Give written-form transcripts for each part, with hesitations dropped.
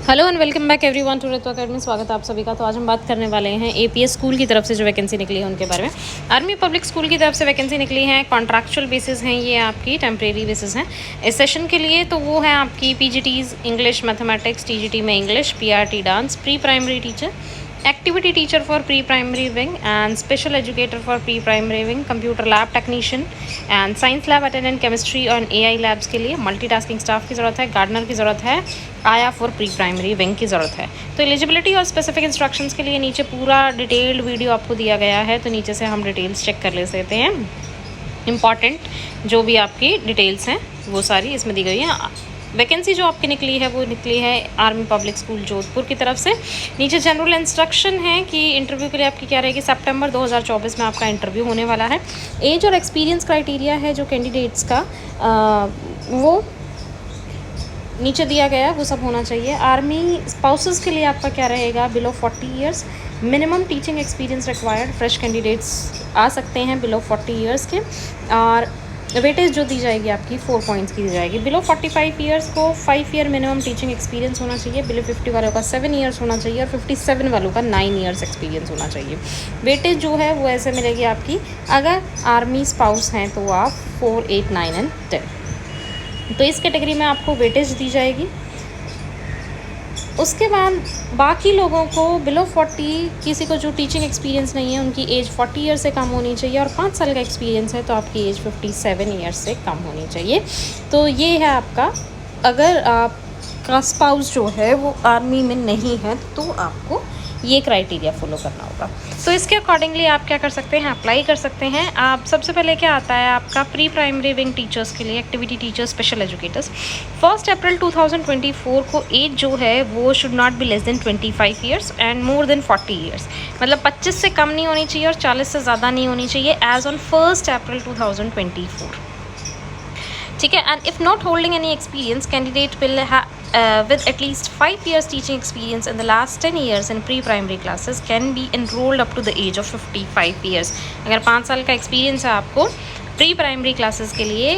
Hello and welcome back everyone to Ritu academy. स्वागत है आप सभी का। तो आज हम बात करने वाले हैं एपीएस स्कूल की तरफ से जो वैकेंसी निकली है उनके बारे में। आर्मी पब्लिक स्कूल की तरफ से वैकेंसी निकली है, कॉन्ट्रैक्चुअल बेसिस हैं, ये आपकी टेम्परेरी बेसिस हैं इस सेशन के लिए। तो वो है आपकी पीजीटीज इंग्लिश मैथमेटिक्स, टीजीटी में English, PRT dance, pre primary teacher, activity teacher for pre-primary wing and special educator for pre-primary wing, computer lab technician and science lab attendant, chemistry और AI labs के लिए multitasking staff की ज़रूरत है, gardener की ज़रूरत है, आया फॉर प्री प्राइमरी विंग की ज़रूरत है। तो एलिजिबिलिटी और स्पेसिफिक इंस्ट्रक्शंस के लिए नीचे पूरा डिटेल्ड वीडियो आपको दिया गया है, तो नीचे से हम डिटेल्स चेक कर ले सकते हैं। इम्पॉर्टेंट जो भी आपकी डिटेल्स हैं वो सारी इसमें दी गई हैं। वैकेंसी जो आपकी निकली है वो निकली है आर्मी पब्लिक स्कूल जोधपुर की तरफ से। नीचे जनरल इंस्ट्रक्शन है कि इंटरव्यू के लिए आपकी क्या रहेगी, सितंबर 2024 में आपका इंटरव्यू होने वाला है। एज और एक्सपीरियंस क्राइटेरिया है जो कैंडिडेट्स का वो नीचे दिया गया है, वो सब होना चाहिए। आर्मी स्पाउसेस के लिए आपका क्या रहेगा, below 40 years, minimum teaching experience required, fresh candidates आ सकते हैं बिलो 40 ईयर्स के। और वेटेज जो दी जाएगी आपकी 4 पॉइंट्स की दी जाएगी। बिलो 45 ईयर्स को 5 ईयर मिनिमम टीचिंग एक्सपीरियंस होना चाहिए, बिलो 50 वालों का 7 ईयर्स होना चाहिए और 57 वालों का 9 ईयर्स एक्सपीरियंस होना चाहिए। वेटेज जो है वो ऐसे मिलेगी आपकी, अगर आर्मी स्पाउस हैं तो आप 4, 8, 9 एंड 10, तो इस कैटेगरी में आपको वेटेज दी जाएगी। उसके बाद बाकी लोगों को बिलो 40, किसी को जो टीचिंग एक्सपीरियंस नहीं है उनकी एज 40 ईयर से कम होनी चाहिए और 5 साल का एक्सपीरियंस है तो आपकी एज 57 ईयर्स से कम होनी चाहिए। तो ये है आपका, अगर आपका स्पाउस जो है वो आर्मी में नहीं है तो आपको ये क्राइटेरिया फॉलो करना होगा। तो इसके अकॉर्डिंगली आप क्या कर सकते हैं, अप्लाई कर सकते हैं। आप सबसे पहले क्या आता है आपका प्री प्राइमरी विंग टीचर्स के लिए, एक्टिविटी टीचर्स, स्पेशल एजुकेटर्स। 1 अप्रैल 2024 को एज जो है वो should not be less than 25 years and more than 40 years, मतलब 25 से कम नहीं होनी चाहिए और 40 से ज़्यादा नहीं होनी चाहिए, एज ऑन 1 अप्रैल 2024। ठीक है। And if not holding any experience, candidate will with at least 5 years teaching experience in the last 10 years in pre-primary classes can be enrolled up to the age of 55 years। अगर 5 साल का experience है आपको pre primary classes के लिए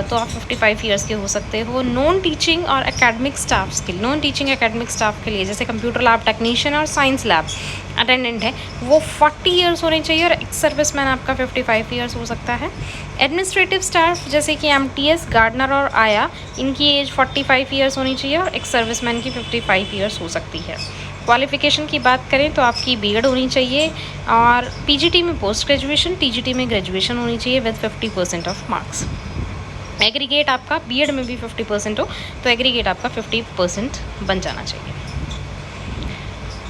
तो आप 55 years के हो सकते हो। नॉन टीचिंग और एकेडमिक स्टाफ्स के लिए, नॉन टीचिंग एकेडमिक स्टाफ के लिए जैसे कंप्यूटर लैब टेक्नीशियन और साइंस लैब अटेंडेंट है वो 40 ईयर्स होने चाहिए और एक्स सर्विसमैन आपका 55 ईयर्स हो सकता है। एडमिनिस्ट्रेटिव स्टाफ जैसे कि एमटीएस, गार्डनर और आया, इनकी एज 45 ईयर्स होनी चाहिए और एक्स सर्विसमैन की 55 ईयर्स हो सकती है। क्वालिफ़िकेशन की बात करें तो आपकी बीएड होनी चाहिए और पीजीटी में पोस्ट ग्रेजुएशन, टीजीटी में ग्रेजुएशन होनी चाहिए विद 50% ऑफ मार्क्स। एग्रीगेट आपका बीएड में भी 50% हो तो एग्रीगेट आपका 50% बन जाना चाहिए।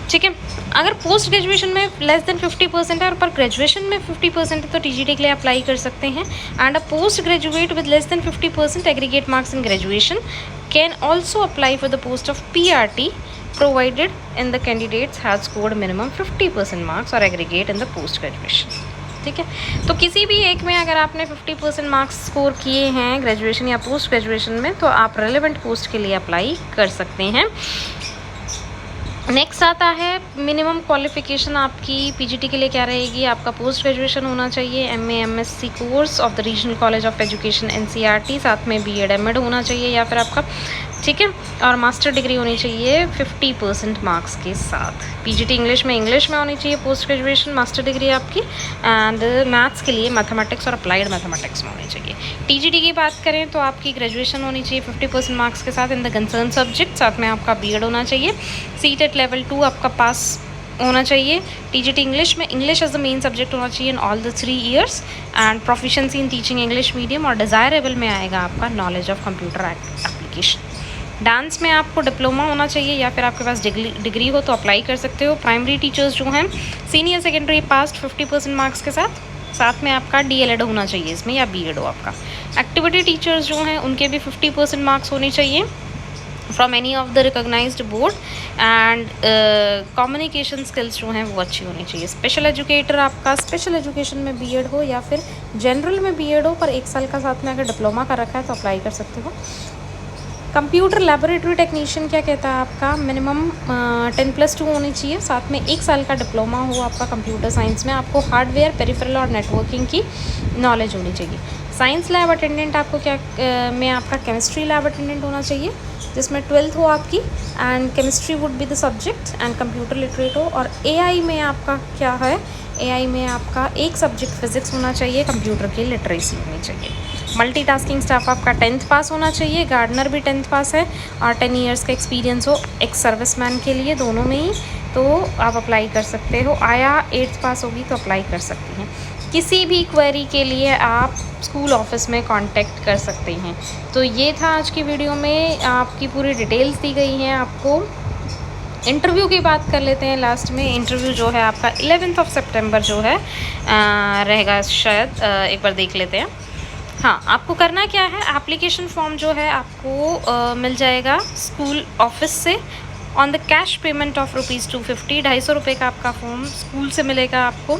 ठीक है। अगर पोस्ट ग्रेजुएशन में लेस देन 50% है और पर ग्रेजुएशन में 50% है तो टीजीटी के लिए अप्लाई कर सकते हैं। And a post graduate with less than 50% aggregate marks in graduation can also apply for the post of PRT provided in the candidates has scored minimum 50% marks or aggregate in the post graduation। ठीक है। तो किसी भी एक में अगर आपने 50% marks score किए हैं ग्रेजुएशन या पोस्ट ग्रेजुएशन में तो आप रेलेवेंट पोस्ट के लिए अप्लाई कर सकते हैं। नेक्स्ट आता है मिनिमम क्वालिफिकेशन आपकी पीजीटी के लिए क्या रहेगी, आपका पोस्ट ग्रेजुएशन होना चाहिए, MA MSc course of the regional college of education NCERT, साथ में बीएड एमएड होना चाहिए या फिर आपका, ठीक है, और मास्टर डिग्री होनी चाहिए 50% मार्क्स के साथ। पीजीटी इंग्लिश में होनी चाहिए पोस्ट ग्रेजुएशन, मास्टर डिग्री आपकी, एंड मैथ्स के लिए मैथमेटिक्स और अप्लाइड मैथमेटिक्स में होनी चाहिए। टीजीटी की बात करें तो आपकी ग्रेजुएशन होनी चाहिए 50% मार्क्स के साथ इन द कंसर्न सब्जेक्ट, साथ में आपका बीएड होना चाहिए, सीटेट लेवल 2 आपका पास होना चाहिए। टीजीटी इंग्लिश में English as the main subject होना चाहिए in all the 3 years and proficiency in teaching English medium, और डिज़ायरेबल में आएगा आपका knowledge of computer application. Dance में आपको डिप्लोमा होना चाहिए या फिर आपके पास डिग्री हो तो अप्लाई कर सकते हो। प्राइमरी टीचर्स जो हैं सीनियर सेकेंडरी पास 50% मार्क्स के साथ में आपका डीएलएड होना चाहिए इसमें या बीएड हो आपका। एक्टिविटी टीचर्स जो हैं उनके भी 50% मार्क्स होने चाहिए from any of the recognised board, and communication skills जो हैं वो अच्छी होनी चाहिए। स्पेशल एजुकेटर आपका स्पेशल एजुकेशन में बीएड हो या फिर जनरल में बीएड हो पर 1 साल का साथ में अगर डिप्लोमा का रखा है तो अप्लाई कर सकते हो। कंप्यूटर लैबोरेटरी टेक्नीशियन क्या कहता है आपका, मिनिमम 10+2 होनी चाहिए, साथ में 1 साल का डिप्लोमा हो आपका कंप्यूटर साइंस में, आपको हार्डवेयर, पेरिफेरल और नेटवर्किंग की नॉलेज होनी चाहिए। साइंस लैब अटेंडेंट आपको क्या में आपका केमिस्ट्री लैब अटेंडेंट होना चाहिए, जिसमें 12th हो आपकी, and chemistry would be the subject, and computer literate हो। और एआई में आपका क्या है, एआई में आपका एक सब्जेक्ट फिजिक्स होना चाहिए, कंप्यूटर की लिटरेसी होनी चाहिए। मल्टीटास्किंग स्टाफ आपका 10th पास होना चाहिए, गार्डनर भी 10th पास है, और 10 इयर्स का एक्सपीरियंस हो एक्स सर्विसमैन के लिए, दोनों में ही, तो आप अप्लाई कर सकते हो। आया 8th पास होगी तो अप्लाई कर सकती हैं। किसी भी क्वेरी के लिए आप स्कूल ऑफिस में कांटेक्ट कर सकते हैं। तो ये था आज की वीडियो में, आपकी पूरी डिटेल्स दी गई हैं आपको। इंटरव्यू की बात कर लेते हैं लास्ट में। इंटरव्यू जो है आपका 11 सितंबर जो है रहेगा शायद, एक बार देख लेते हैं। हाँ, आपको करना क्या है, एप्लीकेशन फॉर्म जो है आपको मिल जाएगा स्कूल ऑफिस से on the cash payment of ₹250, 250 रुपये का आपका फॉर्म स्कूल से मिलेगा आपको।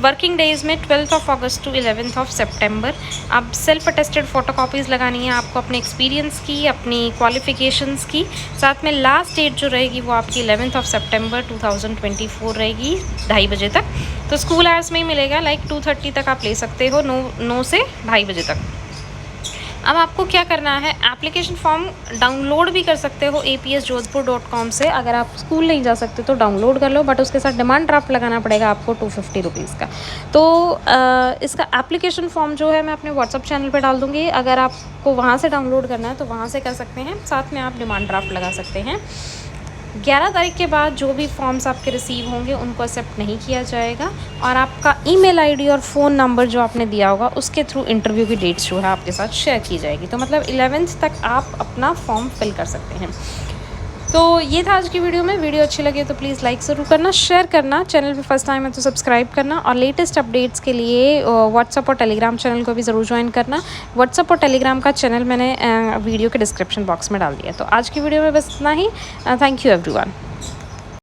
वर्किंग डेज़ में 12 अगस्त टू 11 सितंबर। अब सेल्फ अटेस्टेड फ़ोटोकॉपीज़ लगानी है आपको अपने एक्सपीरियंस की, अपनी क्वालिफ़िकेशंस की। साथ में लास्ट डेट जो रहेगी वो आपकी 11 सितंबर 2024 रहेगी, 2:30 बजे तक। तो स्कूल आवर्स में ही मिलेगा, लाइक 2:30 तक आप ले सकते हो, 9 से 2:30 बजे तक। अब आपको क्या करना है, एप्लीकेशन फॉर्म डाउनलोड भी कर सकते हो APSjodhpur.com से। अगर आप स्कूल नहीं जा सकते तो डाउनलोड कर लो, बट उसके साथ डिमांड ड्राफ्ट लगाना पड़ेगा आपको 250 रुपीज़ का। तो इसका एप्लीकेशन फॉर्म जो है मैं अपने व्हाट्सअप चैनल पे डाल दूँगी, अगर आपको वहाँ से डाउनलोड करना है तो वहाँ से कर सकते हैं, साथ में आप डिमांड ड्राफ्ट लगा सकते हैं। 11 तारीख के बाद जो भी फॉर्म्स आपके रिसीव होंगे उनको एक्सेप्ट नहीं किया जाएगा, और आपका ईमेल आईडी और फ़ोन नंबर जो आपने दिया होगा उसके थ्रू इंटरव्यू की डेट्स जो है आपके साथ शेयर की जाएगी। तो मतलब 11th तक आप अपना फॉर्म फिल कर सकते हैं। तो ये था आज की वीडियो में। वीडियो अच्छी लगे तो प्लीज़ लाइक ज़रूर करना, शेयर करना, चैनल पे फर्स्ट टाइम है तो सब्सक्राइब करना, और लेटेस्ट अपडेट्स के लिए व्हाट्सअप और टेलीग्राम चैनल को भी ज़रूर ज्वाइन करना। व्हाट्सअप और टेलीग्राम का चैनल मैंने वीडियो के डिस्क्रिप्शन बॉक्स में डाल दिया। तो आज की वीडियो में बस इतना ही। Thank you everyone.